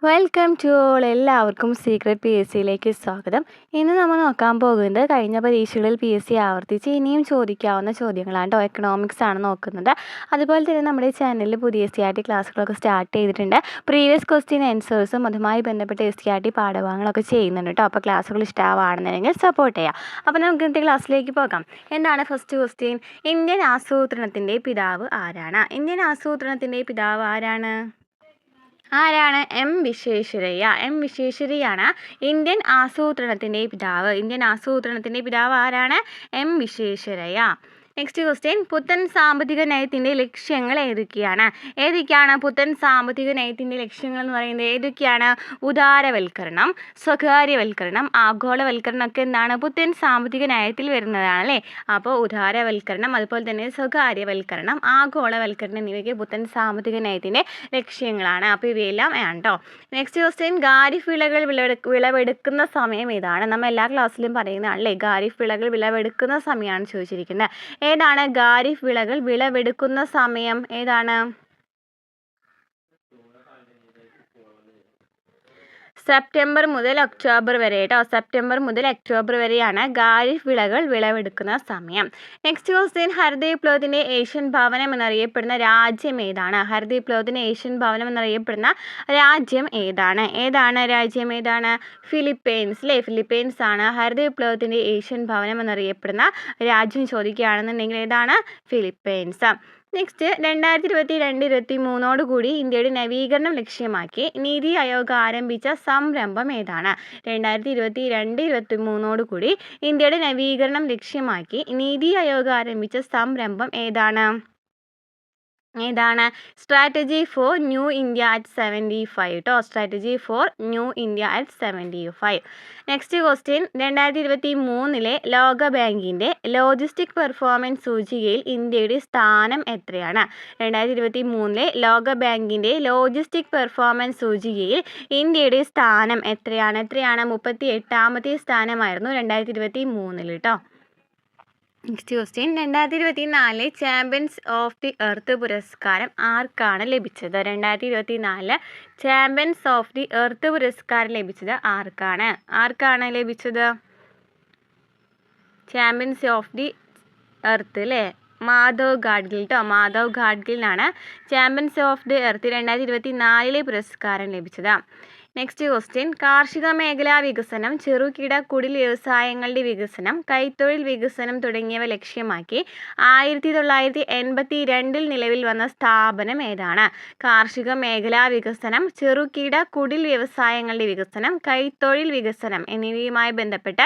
Welcome to all. എല്ലാവർക്കും secret പി എസ് സിയിലേക്ക് സ്വാഗതം. ഇന്ന് നമ്മൾ നോക്കാൻ പോകുന്നത് കഴിഞ്ഞ പരീക്ഷകളിൽ പി എസ് സി ആവർത്തിച്ച് ഇനിയും ചോദിക്കാവുന്ന ചോദ്യങ്ങളാണ് കേട്ടോ. എക്കണോമിക്സ് ആണ് നോക്കുന്നത്. അതുപോലെ തന്നെ നമ്മുടെ ചാനലിൽ പുതിയ എസ് സി ആർ ടി ക്ലാസ്സുകളൊക്കെ സ്റ്റാർട്ട് ചെയ്തിട്ടുണ്ട്. പ്രീവിയസ് ക്വസ്റ്റ്യൻ ആൻസേഴ്സും അതുമായി ബന്ധപ്പെട്ട എസ് സി ആർ ടി പാഠഭാഗങ്ങളൊക്കെ ചെയ്യുന്നുണ്ട് കേട്ടോ. അപ്പോൾ ക്ലാസ്സുകൾ ഇഷ്ടമാണെന്നുണ്ടെങ്കിൽ സപ്പോർട്ട് ചെയ്യാം. അപ്പോൾ നമുക്ക് ഇന്നത്തെ ക്ലാസ്സിലേക്ക് പോകാം. എന്താണ് ഫസ്റ്റ് ക്വസ്റ്റ്യൻ? ഇന്ത്യൻ ആസൂത്രണത്തിൻ്റെ പിതാവ് ആരാണ്? ഇന്ത്യൻ ആസൂത്രണത്തിൻ്റെ പിതാവ് ആരാണ്? എം വിശ്വേശ്വരയ്യ. എം വിശ്വേശ്വരയ്യാണ് ഇന്ത്യൻ ആസൂത്രണത്തിൻ്റെ പിതാവ്. ഇന്ത്യൻ ആസൂത്രണത്തിൻ്റെ പിതാവ് ആരാണ്? എം വിശ്വേശ്വരയ്യ. നെക്സ്റ്റ് ക്വസ്റ്റ്യൻ, പുത്തൻ സാമ്പത്തിക നയത്തിൻ്റെ ലക്ഷ്യങ്ങൾ ഏതൊക്കെയാണ് പുത്തൻ സാമ്പത്തിക നയത്തിൻ്റെ ലക്ഷ്യങ്ങൾ എന്ന് പറയുന്നത്? ഏതൊക്കെയാണ്? ഉദാരവൽക്കരണം, സ്വകാര്യവൽക്കരണം, ആഗോളവൽക്കരണം ഒക്കെ എന്താണ്? പുത്തൻ സാമ്പത്തിക നയത്തിൽ വരുന്നതാണ് അല്ലേ. അപ്പോൾ ഉദാരവൽക്കരണം, അതുപോലെ തന്നെ സ്വകാര്യവൽക്കരണം, ആഗോളവൽക്കരണം എന്നിവയ്ക്ക് പുത്തൻ സാമ്പത്തിക നയത്തിൻ്റെ ലക്ഷ്യങ്ങളാണ്. അപ്പോൾ ഇവയെല്ലാം ആണ് കേട്ടോ. നെക്സ്റ്റ് ക്വസ്റ്റ്യൻ, ഖാരിഫ് വിളകൾ വിളവെടുക്കുന്ന സമയം ഏതാണ്? നമ്മൾ എല്ലാ ക്ലാസ്സിലും പറയുന്നതാണല്ലേ, ഖാരിഫ് വിളകൾ വിളവെടുക്കുന്ന സമയമാണ് ചോദിച്ചിരിക്കുന്നത്. ഏതാണ് ഖാരിഫ് വിളകൾ വിളവെടുക്കുന്ന സമയം? ഏതാണ്? സെപ്റ്റംബർ മുതൽ ഒക്ടോബർ വരെ കേട്ടോ. സെപ്റ്റംബർ മുതൽ ഒക്ടോബർ വരെയാണ് ഖാരിഫ് വിളകൾ വിളവെടുക്കുന്ന സമയം. നെക്സ്റ്റ് ക്വസ്റ്റ്യൻ, ഹരിത വിപ്ലവത്തിൻ്റെ ഏഷ്യൻ ഭവനം എന്നറിയപ്പെടുന്ന രാജ്യം ഏതാണ്? ഹരിത വിപ്ലവത്തിൻ്റെ ഏഷ്യൻ ഭവനം എന്നറിയപ്പെടുന്ന രാജ്യം ഏതാണ്? രാജ്യം ഏതാണ്? ഫിലിപ്പൈൻസ് അല്ലേ. ഫിലിപ്പൈൻസ് ആണ് ഹരിത വിപ്ലവത്തിൻ്റെ ഏഷ്യൻ ഭവനം എന്നറിയപ്പെടുന്ന രാജ്യം ചോദിക്കുകയാണെന്നുണ്ടെങ്കിൽ ഏതാണ്? ഫിലിപ്പൈൻസ്. നെക്സ്റ്റ്, 2022-23 കൂടി ഇന്ത്യയുടെ നവീകരണം ലക്ഷ്യമാക്കി നീതി ആയോഗ് ആരംഭിച്ച സംരംഭം ഏതാണ്? 2022-23 കൂടി ഇന്ത്യയുടെ നവീകരണം ലക്ഷ്യമാക്കി നീതി ആയോഗ് ആരംഭിച്ച സംരംഭം ഏതാണ്? Strategy for new India at 75 കേട്ടോ. Strategy for new India at 75. Next question, 2023 ലോക ബാങ്കിൻ്റെ ലോജിസ്റ്റിക് പെർഫോമൻസ് സൂചികയിൽ ഇന്ത്യയുടെ സ്ഥാനം എത്രയാണ്? 2023 ലോക ബാങ്കിൻ്റെ ലോജിസ്റ്റിക് പെർഫോമൻസ് സൂചികയിൽ ഇന്ത്യയുടെ സ്ഥാനം എത്രയാണ്? 38ാമത്തെ സ്ഥാനമായിരുന്നു 2023 കേട്ടോ. Next question, 2024 champions of the earth പുരസ്കാരം ആർക്കാണ് ലഭിച്ചത്? 2024 ചാമ്പ്യൻസ് ഓഫ് ദി എർത്ത് പുരസ്കാരം ലഭിച്ചത് ആർക്കാണ് ലഭിച്ചത്? ചാമ്പ്യൻസ് ഓഫ് ദി എർത്ത് അല്ലേ, മാധവ് ഗാഡ്ഗിൽ കേട്ടോ. മാധവ് ഗാഡ്ഗിലിനാണ് ചാമ്പ്യൻസ് ഓഫ് ദി എർത്ത് 2024 പുരസ്കാരം ലഭിച്ചത്. നെക്സ്റ്റ് ക്വസ്റ്റ്യൻ, കാർഷിക മേഖലാ വികസനം, ചെറുകിട കുടിൽ വ്യവസായങ്ങളുടെ വികസനം, കൈത്തൊഴിൽ വികസനം തുടങ്ങിയവ ലക്ഷ്യമാക്കി 1982 നിലവിൽ വന്ന സ്ഥാപനം ഏതാണ്? കാർഷിക മേഖലാ വികസനം, ചെറുകിട കുടിൽ വ്യവസായങ്ങളുടെ വികസനം, കൈത്തൊഴിൽ വികസനം എന്നിവയുമായി ബന്ധപ്പെട്ട്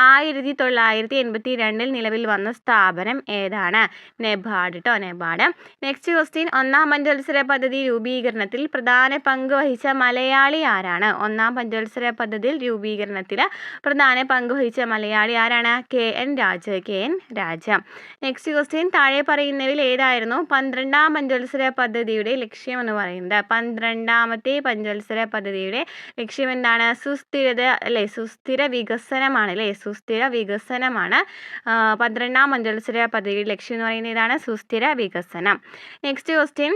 1982 നിലവിൽ വന്ന സ്ഥാപനം ഏതാണ്? നെബാർഡ് കേട്ടോ. നെബാർഡ്. നെക്സ്റ്റ് ക്വസ്റ്റ്യൻ, ഒന്നാം പഞ്ചവത്സര പദ്ധതി രൂപീകരണത്തിൽ പ്രധാന പങ്ക് വഹിച്ച മലയാളി ആരാണ്? ഒന്നാം പഞ്ചവത്സര പദ്ധതിയിൽ രൂപീകരണത്തിൽ പ്രധാന പങ്ക് വഹിച്ച മലയാളി ആരാണ്? KN രാജ. നെക്സ്റ്റ് ക്വസ്റ്റ്യൻ, താഴെ പറയുന്നവയിൽ ഏതായിരുന്നു 12ാം പഞ്ചവത്സര പദ്ധതിയുടെ ലക്ഷ്യം എന്ന് പറയുന്നത്? 12ാമത്തെ പഞ്ചവത്സര പദ്ധതിയുടെ ലക്ഷ്യം എന്താണ്? സുസ്ഥിരത അല്ലേ, സുസ്ഥിര വികസനമാണ് അല്ലേ. സുസ്ഥിര വികസനമാണ് 12ാം പഞ്ചവത്സര പദ്ധതിയുടെ ലക്ഷ്യം എന്ന് പറയുന്നത്. ഏതാണ്? സുസ്ഥിര വികസനം. നെക്സ്റ്റ് ക്വസ്റ്റ്യൻ,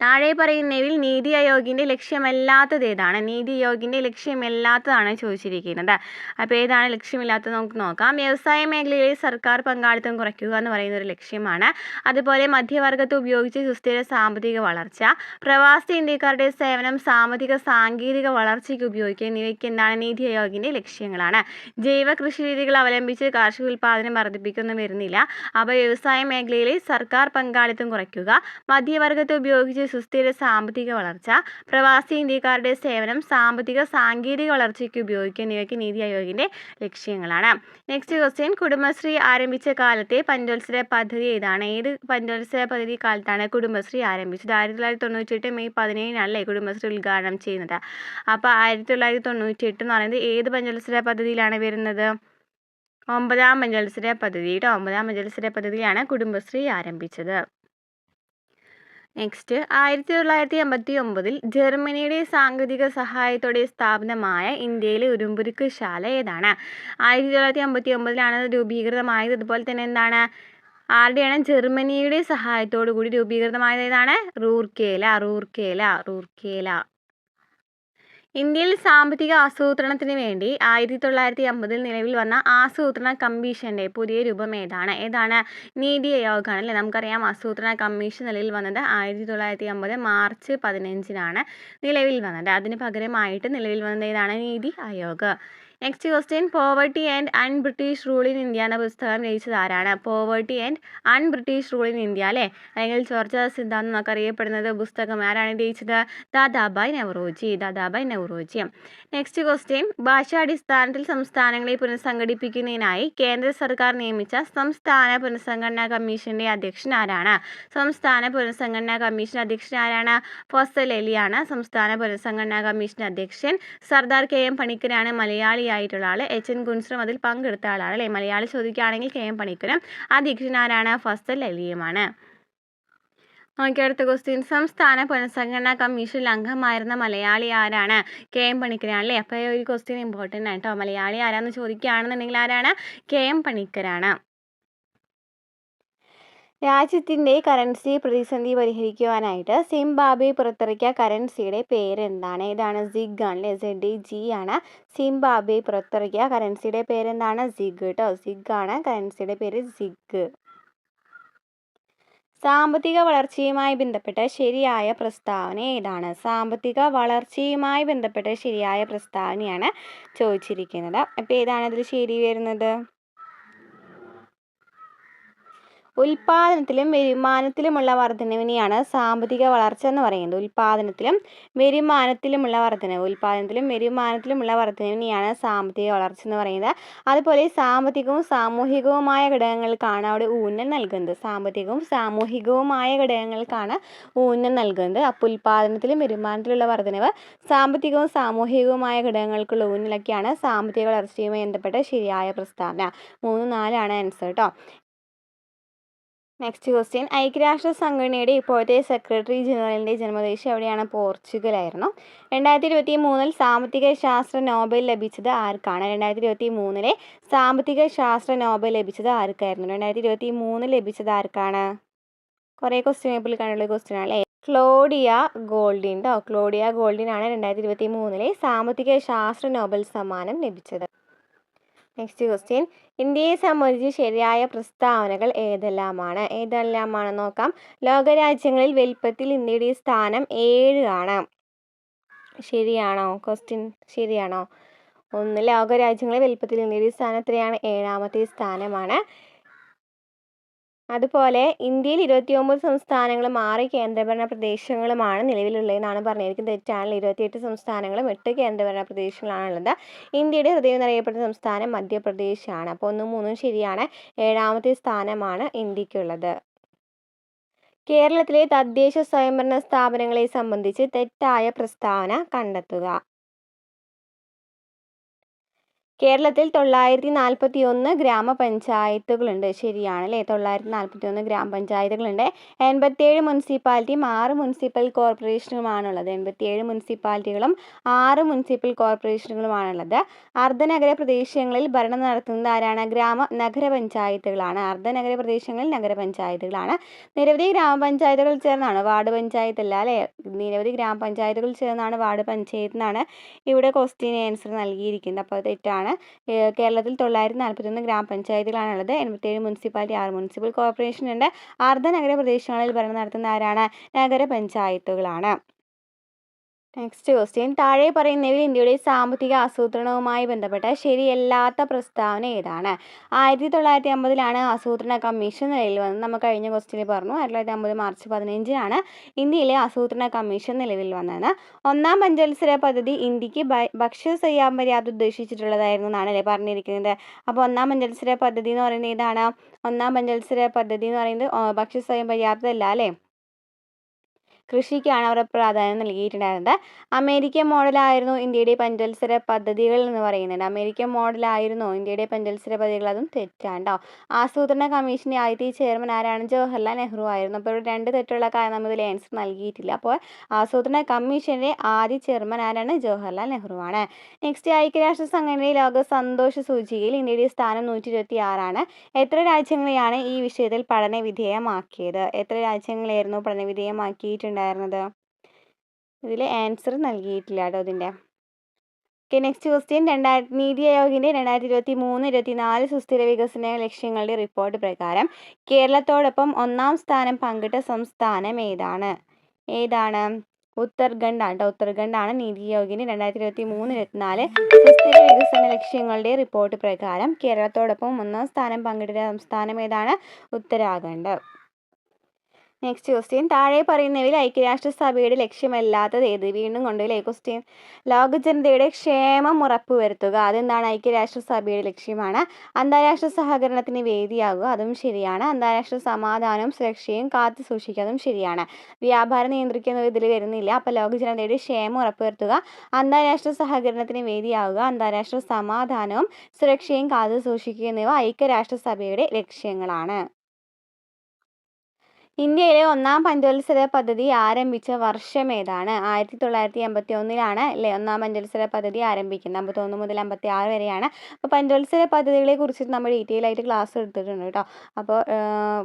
താഴെ പറയുന്നവയിൽ നീതി ആയോഗിൻ്റെ ലക്ഷ്യമല്ലാത്തത് ഏതാണ്? നീതി ആയോഗിൻ്റെ ലക്ഷ്യമല്ലാത്തതാണ് ചോദിച്ചിരിക്കുന്നത്. അപ്പോൾ ഏതാണ് ലക്ഷ്യമില്ലാത്തത് നമുക്ക് നോക്കാം. വ്യവസായ മേഖലയിലെ സർക്കാർ പങ്കാളിത്തം കുറയ്ക്കുക എന്ന് പറയുന്ന ഒരു ലക്ഷ്യമാണ്. അതുപോലെ മധ്യവർഗത്തെ ഉപയോഗിച്ച് സുസ്ഥിര സാമ്പത്തിക വളർച്ച, പ്രവാസി ഇന്ത്യക്കാരുടെ സേവനം, സാമ്പത്തിക സാങ്കേതിക വളർച്ചയ്ക്ക് ഉപയോഗിക്കുക എന്നിവയ്ക്ക് എന്താണ്? നീതി ആയോഗിൻ്റെ ലക്ഷ്യങ്ങളാണ്. ജൈവ കൃഷി രീതികൾ അവലംബിച്ച് കാർഷിക ഉൽപ്പാദനം വർദ്ധിപ്പിക്കൊന്നും വരുന്നില്ല. അപ്പോൾ വ്യവസായ മേഖലയിലെ സർക്കാർ പങ്കാളിത്തം കുറയ്ക്കുക, മധ്യവർഗത്തെ ഉപയോഗിച്ച് സുസ്ഥിര സാമ്പത്തിക വളർച്ച, പ്രവാസി ഇന്ത്യക്കാരുടെ സേവനം, സാമ്പത്തിക സാങ്കേതിക വളർച്ചയ്ക്ക് ഉപയോഗിക്കുക എന്നിവയ്ക്ക് നീതി ആയോഗിൻ്റെ ലക്ഷ്യങ്ങളാണ്. നെക്സ്റ്റ് ക്വസ്റ്റ്യൻ, കുടുംബശ്രീ ആരംഭിച്ച കാലത്തെ പഞ്ചവത്സര പദ്ധതി ഏതാണ്? ഏത് പഞ്ചവത്സര പദ്ധതി കാലത്താണ് കുടുംബശ്രീ ആരംഭിച്ചത്? 1998 മെയ് 17 കുടുംബശ്രീ ഉദ്ഘാടനം ചെയ്യുന്നത്. അപ്പോൾ 1998 എന്ന് പറയുന്നത് ഏത് പഞ്ചവത്സര പദ്ധതിയിലാണ് വരുന്നത്? 9ാം പഞ്ചവത്സര പദ്ധതി കേട്ടോ. 9ാം പഞ്ചവത്സര പദ്ധതിയാണ് കുടുംബശ്രീ ആരംഭിച്ചത്. നെക്സ്റ്റ്, 1959 ജർമ്മനിയുടെ സാങ്കേതിക സഹായത്തോടെ സ്ഥാപിതമായ ഇന്ത്യയിലെ ഉരുമ്പുരുക്ക് ശാല ഏതാണ്? 1959 രൂപീകൃതമായത്. അതുപോലെ തന്നെ എന്താണ്? ആരുടെയാണ്? ജർമ്മനിയുടെ സഹായത്തോടു കൂടി രൂപീകൃതമായത്. ഏതാണ്? റൂർക്കേല. ഇന്ത്യയിൽ സാമ്പത്തിക ആസൂത്രണത്തിന് വേണ്ടി 1950 നിലവിൽ വന്ന ആസൂത്രണ കമ്മീഷന്റെ പുതിയ രൂപം ഏതാണ്? നീതി ആയോഗാണ് അല്ലേ. നമുക്കറിയാം ആസൂത്രണ കമ്മീഷൻ നിലവിൽ വന്നത് 1950 മാർച്ച് 15-നാണ് നിലവിൽ വന്നത്. അതിന് പകരമായിട്ട് നിലവിൽ വന്നത് ഏതാണ്? NITI Aayog. Next question, poverty and un-British rule in India എന്ന പുസ്തകം രചിച്ചത് ആരാണ്? Poverty and un-British rule in India അല്ലേ, അല്ലെങ്കിൽ ചോർച്ച സിദ്ധാന്തം എന്നൊക്കെ അറിയപ്പെടുന്നത് പുസ്തകം ആരാണ് രചിച്ചത്? ദാദാഭായ് നവറോജി. നെക്സ്റ്റ് ക്വസ്റ്റ്യൻ, ഭാഷാടിസ്ഥാനത്തിൽ സംസ്ഥാനങ്ങളെ പുനഃസംഘടിപ്പിക്കുന്നതിനായി കേന്ദ്ര സർക്കാർ നിയമിച്ച സംസ്ഥാന പുനഃസംഘടനാ കമ്മീഷന്റെ അധ്യക്ഷൻ ആരാണ്? ഫസൽ അലിയാണ് സംസ്ഥാന പുനഃസംഘടനാ കമ്മീഷൻ അധ്യക്ഷൻ. സർദാർ കെ.എം. പണിക്കരാണ് മലയാളിയായിട്ടുള്ള ആൾ. എച്ച്.എൻ. കുൻസ്രം അതിൽ പങ്കെടുത്ത ആളാണ് അല്ലേ. മലയാളി ചോദിക്കുകയാണെങ്കിൽ കെ.എം. പണിക്കരും, അധ്യക്ഷൻ ആരാണ്? ഫസൽ അലിയുമാണ്. നോക്കി അടുത്ത ക്വസ്റ്റ്യൻ, സംസ്ഥാന പുനഃസംഘടനാ കമ്മീഷനിൽ അംഗമായിരുന്ന മലയാളി ആരാണ്? കെ.എം. പണിക്കരാണ് അല്ലേ. അപ്പോൾ ഒരു ക്വസ്റ്റ്യൻ ഇമ്പോർട്ടൻ്റ് ആണ് കേട്ടോ. മലയാളി ആരാന്ന് ചോദിക്കുകയാണെന്നുണ്ടെങ്കിൽ ആരാണ്? കെ.എം. പണിക്കരാണ്. രാജ്യത്തിൻ്റെ കറൻസി പ്രതിസന്ധി പരിഹരിക്കുവാനായിട്ട് സിംബാബ്വെ പുറത്തിറക്കിയ കറൻസിയുടെ പേരെന്താണ്? ഏതാണ്? സിഗ് ആണ് അല്ലേ. ZIG ആണ് സിംബാബ്വെ പുറത്തിറക്കിയ കറൻസിയുടെ പേരെന്താണ്? സിഗ് കേട്ടോ. സിഗ് ആണ് കറൻസിയുടെ പേര്, സിഗ്. സാമ്പത്തിക വളർച്ചയുമായി ബന്ധപ്പെട്ട ശരിയായ പ്രസ്താവന ഏതാണ്? സാമ്പത്തിക വളർച്ചയുമായി ബന്ധപ്പെട്ട ശരിയായ പ്രസ്താവനയാണ് ചോദിച്ചിരിക്കുന്നത്. അപ്പോൾ ഏതാണ് ഇതിൽ ശരി വരുന്നത്? ഉൽപാദനത്തിലും വരുമാനത്തിലുമുള്ള വർധനവിനെയാണ് സാമ്പത്തിക വളർച്ച എന്ന് പറയുന്നത്. ഉൽപാദനത്തിലും വരുമാനത്തിലുമുള്ള വർധനവിനെയാണ് സാമ്പത്തിക വളർച്ച എന്ന് പറയുന്നത്. അതുപോലെ സാമ്പത്തികവും സാമൂഹികവുമായ ഘടകങ്ങൾക്കാണ് അവിടെ ഊന്നൽ നൽകുന്നത്. അപ്പോൾ ഉൽപാദനത്തിലും വരുമാനത്തിലുള്ള വർധനവ്, സാമ്പത്തികവും സാമൂഹികവുമായ ഘടകങ്ങൾക്കുള്ള ഊന്നലൊക്കെയാണ് സാമ്പത്തിക വളർച്ചയുമായി ബന്ധപ്പെട്ട ശരിയായ പ്രസ്താവന. 3, 4 ആൻസർ കേട്ടോ. നെക്സ്റ്റ് ക്വസ്റ്റ്യൻ, ഐക്യരാഷ്ട്ര സംഘടനയുടെ ഇപ്പോഴത്തെ സെക്രട്ടറി ജനറലിൻ്റെ ജന്മദേശം എവിടെയാണ്? പോർച്ചുഗലായിരുന്നു. 2023 സാമ്പത്തിക ശാസ്ത്ര നോബൽ ലഭിച്ചത് ആർക്കാണ്? 2023 സാമ്പത്തിക ശാസ്ത്ര നോബൽ ലഭിച്ചത് ആർക്കായിരുന്നു? 2023 ലഭിച്ചത് ആർക്കാണ്? കുറേ ക്വസ്റ്റ്യൻ പേപ്പറിൽ കണ്ടുള്ള ക്വസ്റ്റ്യൻ ആണ് അല്ലേ. ക്ലോഡിയ ഗോൾഡിൻ കേട്ടോ. ക്ലോഡിയ ഗോൾഡിനാണ് 2023 സാമ്പത്തിക ശാസ്ത്ര നോബൽ സമ്മാനം ലഭിച്ചത്. നെക്സ്റ്റ് ക്വസ്റ്റ്യൻ, ഇന്ത്യയെ സംബന്ധിച്ച് ശരിയായ പ്രസ്താവനകൾ ഏതെല്ലാമാണ് നോക്കാം. ലോകരാജ്യങ്ങളിൽ വലിപ്പത്തിൽ ഇന്ത്യയുടെ സ്ഥാനം 7 ആണ്. ശരിയാണോ? ക്വസ്റ്റ്യൻ ശരിയാണോ? 1, ലോകരാജ്യങ്ങളിൽ വലിപ്പത്തിൽ ഇന്ത്യയുടെ സ്ഥാനം എത്രയാണ്? 7ാമത്തെ സ്ഥാനമാണ്. അതുപോലെ ഇന്ത്യയിൽ 29 സംസ്ഥാനങ്ങളും 6 കേന്ദ്രഭരണ പ്രദേശങ്ങളുമാണ് നിലവിലുള്ളതെന്നാണ് പറഞ്ഞിരിക്കുന്നത്. തെറ്റാണ്. 28 സംസ്ഥാനങ്ങളും 8 കേന്ദ്രഭരണ പ്രദേശങ്ങളാണുള്ളത്. ഇന്ത്യയുടെ ഹൃദയം എന്നറിയപ്പെടുന്ന സംസ്ഥാനം മധ്യപ്രദേശാണ്. അപ്പോൾ 1, 3 ശരിയാണ്. 7ാമത്തെ സ്ഥാനമാണ് ഇന്ത്യക്കുള്ളത്. കേരളത്തിലെ തദ്ദേശ സ്വയംഭരണ സ്ഥാപനങ്ങളെ സംബന്ധിച്ച് തെറ്റായ പ്രസ്താവന കണ്ടെത്തുക. കേരളത്തിൽ 941 ഗ്രാമപഞ്ചായത്തുകളുണ്ട്. ശരിയാണല്ലേ. 941 ഗ്രാമപഞ്ചായത്തുകളുണ്ട്. 87 മുനിസിപ്പാലിറ്റിയും 6 മുനിസിപ്പൽ കോർപ്പറേഷനുമാണുള്ളത്. 87 മുനിസിപ്പാലിറ്റികളും 6 മുനിസിപ്പൽ കോർപ്പറേഷനുകളുമാണുള്ളത്. അർദ്ധനഗര പ്രദേശങ്ങളിൽ ഭരണം നടത്തുന്നത് ആരാണ്? നഗരപഞ്ചായത്തുകളാണ്. അർദ്ധനഗര പ്രദേശങ്ങളിൽ നഗരപഞ്ചായത്തുകളാണ്. നിരവധി ഗ്രാമപഞ്ചായത്തുകൾ ചേർന്നാണ്, വാർഡ് പഞ്ചായത്ത് അല്ല അല്ലേ. നിരവധി ഗ്രാമപഞ്ചായത്തുകൾ ചേർന്നാണ് വാർഡ് പഞ്ചായത്ത് എന്നാണ് ഇവിടെ ക്വസ്റ്റ്യൻ ആൻസർ നൽകിയിരിക്കുന്നത്. അപ്പോൾ തെറ്റാണ്. കേരളത്തിൽ 941 ഗ്രാമപഞ്ചായത്തുകളാണുള്ളത്. 87 മുനിസിപ്പാലിറ്റി, 6 മുനിസിപ്പൽ കോർപ്പറേഷൻ ഉണ്ട്. അർദ്ധനഗര പ്രദേശങ്ങളിൽ ഭരണം നടത്തുന്ന ആരാണ്? നഗരപഞ്ചായത്തുകളാണ്. നെക്സ്റ്റ് ക്വസ്റ്റ്യൻ, താഴെ പറയുന്നവയിൽ ഇന്ത്യയുടെ സാമ്പത്തിക ആസൂത്രണവുമായി ബന്ധപ്പെട്ട ശരിയല്ലാത്ത പ്രസ്താവന ഏതാണ്? 1950 ആസൂത്രണ കമ്മീഷൻ നിലവിൽ വന്നത്. നമ്മൾ കഴിഞ്ഞ ക്വസ്റ്റ്യനിൽ പറഞ്ഞു 1950 മാർച്ച് 15-നാണ് ഇന്ത്യയിലെ ആസൂത്രണ കമ്മീഷൻ നിലവിൽ വന്നത്. 1ാം പഞ്ചവത്സര പദ്ധതി ഇന്ത്യക്ക് ഭക്ഷ്യസ്വയം പര്യാപ്തത ഉദ്ദേശിച്ചിട്ടുള്ളതായിരുന്നു എന്നാണ് അല്ലേ പറഞ്ഞിരിക്കുന്നത്. അപ്പോൾ 1ാം പഞ്ചവത്സര പദ്ധതി എന്ന് പറയുന്നത് ഏതാണ്? 1ാം പഞ്ചവത്സര പദ്ധതി എന്ന് പറയുന്നത് ഭക്ഷ്യസ്വയം പര്യാപ്തത അല്ല അല്ലേ, കൃഷിക്കാണ് അവർ പ്രാധാന്യം നൽകിയിട്ടുണ്ടായിരുന്നത്. അമേരിക്കൻ മോഡലായിരുന്നു ഇന്ത്യയുടെ പഞ്ചവത്സര പദ്ധതികൾ എന്ന് പറയുന്നത്. അമേരിക്കൻ മോഡലായിരുന്നു ഇന്ത്യയുടെ പഞ്ചവത്സര പദ്ധതികൾ. അതും തെറ്റാണ് കേട്ടോ. ആസൂത്രണ കമ്മീഷൻ്റെ ആദ്യത്തെ ചെയർമാൻ ആരാണ്? ജവഹർലാൽ നെഹ്റു ആയിരുന്നു. അപ്പോൾ 2 തെറ്റുള്ള കാര്യം നമ്മൾ ഇതിൽ ആൻസർ നൽകിയിട്ടില്ല. അപ്പോൾ ആസൂത്രണ കമ്മീഷൻ്റെ ആദ്യ ചെയർമാൻ ആരാണ്? ജവഹർലാൽ നെഹ്റു ആണ്. നെക്സ്റ്റ്, ഐക്യരാഷ്ട്ര സംഘടനയുടെ ലോക സന്തോഷ സൂചികയിൽ ഇന്ത്യയുടെ സ്ഥാനം 126 ആണ്. എത്ര രാജ്യങ്ങളെയാണ് ഈ വിഷയത്തിൽ പഠനവിധേയമാക്കിയത്? എത്ര രാജ്യങ്ങളായിരുന്നു പഠനവിധേയമാക്കിയിട്ടുണ്ടായിരുന്നത്? ഇതിൽ ആൻസർ നൽകിയിട്ടില്ല കേട്ടോ ഇതിൻ്റെ. ഓക്കെ, നെക്സ്റ്റ് ക്വസ്റ്റ്യൻ നീതി ആയോഗിൻ്റെ 2023-24 സുസ്ഥിര വികസന ലക്ഷ്യങ്ങളുടെ റിപ്പോർട്ട് പ്രകാരം കേരളത്തോടൊപ്പം 1-ാം സ്ഥാനം പങ്കിട്ട സംസ്ഥാനം ഏതാണ്? ഉത്തരാഖണ്ഡാണ്. ഉത്തരാഖണ്ഡാണ് നീതി ആയോഗിൻ്റെ 2023-24 സുസ്ഥിര വികസന ലക്ഷ്യങ്ങളുടെ റിപ്പോർട്ട് പ്രകാരം കേരളത്തോടൊപ്പം 1-ാം സ്ഥാനം പങ്കിട്ട സംസ്ഥാനം ഏതാണ്? ഉത്തരാഖണ്ഡ്. നെക്സ്റ്റ് ക്വസ്റ്റ്യൻ താഴെ പറയുന്നവയിൽ ഐക്യരാഷ്ട്രസഭയുടെ ലക്ഷ്യമല്ലാത്തത് ഏത്? വീണ്ടും കൊണ്ടുപോയി ക്വസ്റ്റ്യൻ. ലോക ജനതയുടെ ക്ഷേമം ഉറപ്പുവരുത്തുക, അതെന്താണ്? ഐക്യരാഷ്ട്രസഭയുടെ ലക്ഷ്യമാണ്. അന്താരാഷ്ട്ര സഹകരണത്തിന് വേദിയാകുക, അതും ശരിയാണ്. അന്താരാഷ്ട്ര സമാധാനവും സുരക്ഷയും കാത്തു സൂക്ഷിക്കുക, അതും ശരിയാണ്. വ്യാപാരം നിയന്ത്രിക്കുന്നത് ഇതിൽ വരുന്നില്ല. അപ്പോൾ ലോക ജനതയുടെ ക്ഷേമം ഉറപ്പുവരുത്തുക, അന്താരാഷ്ട്ര സഹകരണത്തിന് വേദിയാകുക, അന്താരാഷ്ട്ര സമാധാനവും സുരക്ഷയും കാത്തു സൂക്ഷിക്കുക എന്നിവ ഐക്യരാഷ്ട്രസഭയുടെ ലക്ഷ്യങ്ങളാണ്. ഇന്ത്യയിലെ 1-ാം പഞ്ചവത്സര പദ്ധതി ആരംഭിച്ച വർഷം ഏതാണ്? 1981 അല്ലേ 1-ാം പഞ്ചവത്സര പദ്ധതി ആരംഭിക്കുന്നത്. 51 മുതൽ 56 വരെയാണ്. അപ്പോൾ പഞ്ചവത്സര പദ്ധതികളെ കുറിച്ചിട്ട് നമ്മൾ ഡീറ്റെയിൽ ആയിട്ട് ക്ലാസ് എടുത്തിട്ടുണ്ട് കേട്ടോ. അപ്പോൾ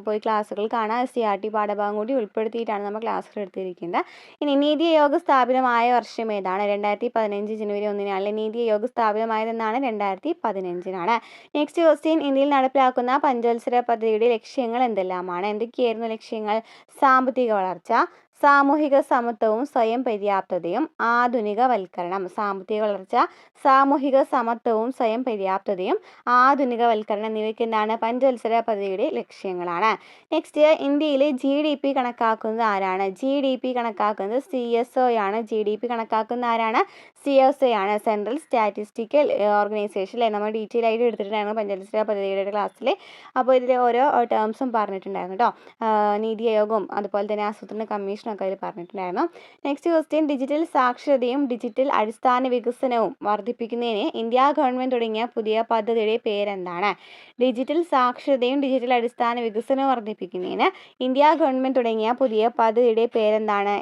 പോയി ക്ലാസ്സുകൾ കാണാം. CRT പാഠഭാഗം കൂടി ഉൾപ്പെടുത്തിയിട്ടാണ് നമ്മൾ ക്ലാസ്സുകൾ എടുത്തിരിക്കുന്നത്. ഇനി നീതി ആയോഗ് സ്ഥാപിതമായ വർഷം ഏതാണ്? 2015 ജനുവരി 1-നാണ് നീതി ആയോഗ് സ്ഥാപിതമായതെന്നാണ് 2015. Next question. ഇന്ത്യയിൽ നടപ്പിലാക്കുന്ന പഞ്ചവത്സര പദ്ധതിയുടെ ലക്ഷ്യങ്ങൾ എന്തെല്ലാമാണ്? എന്തൊക്കെയായിരുന്നു ലക്ഷ്യങ്ങൾ? സാമ്പത്തിക വളർച്ച, സാമൂഹിക സമത്വവും സ്വയം പര്യാപ്തതയും, ആധുനികവൽക്കരണം. സാമ്പത്തിക വളർച്ച, സാമൂഹിക സമത്വവും സ്വയം പര്യാപ്തതയും, ആധുനികവൽക്കരണം എന്നിവയ്ക്ക് എന്താണ്? പഞ്ചവത്സര പദ്ധതിയുടെ ലക്ഷ്യങ്ങളാണ്. നെക്സ്റ്റ്, ഇന്ത്യയിലെ GDP കണക്കാക്കുന്നത് ആരാണ്? GDP കണക്കാക്കുന്നത് CSO ആണ്. GDP കണക്കാക്കുന്ന ആരാണ്? CSO ആണ്, സെൻട്രൽ സ്റ്റാറ്റിസ്റ്റിക്കൽ ഓർഗനൈസേഷൻ അല്ലേ. നമ്മൾ ഡീറ്റെയിൽ ആയിട്ട് എടുത്തിട്ടുണ്ടായിരുന്നു പഞ്ചവത്സര പദ്ധതിയുടെ ക്ലാസ്സിൽ. അപ്പോൾ ഇതിൽ ഓരോ ടേംസും പറഞ്ഞിട്ടുണ്ടായിരുന്നു കേട്ടോ. നീതി ആയോഗവും അതുപോലെ തന്നെ ആസൂത്രണ കമ്മീഷനും ഒക്കെ അതിൽ പറഞ്ഞിട്ടുണ്ടായിരുന്നു. Next question. ഡിജിറ്റൽ സാക്ഷരതയും ഡിജിറ്റൽ അടിസ്ഥാന വികസനവും വർദ്ധിപ്പിക്കുന്നതിന് ഇന്ത്യ ഗവൺമെൻറ് തുടങ്ങിയ പുതിയ പദ്ധതിയുടെ പേരെന്താണ്? ഡിജിറ്റൽ സാക്ഷരതയും ഡിജിറ്റൽ അടിസ്ഥാന വികസനവും വർദ്ധിപ്പിക്കുന്നതിന് ഇന്ത്യ ഗവൺമെൻറ് തുടങ്ങിയ പുതിയ പദ്ധതിയുടെ പേരെന്താണ്?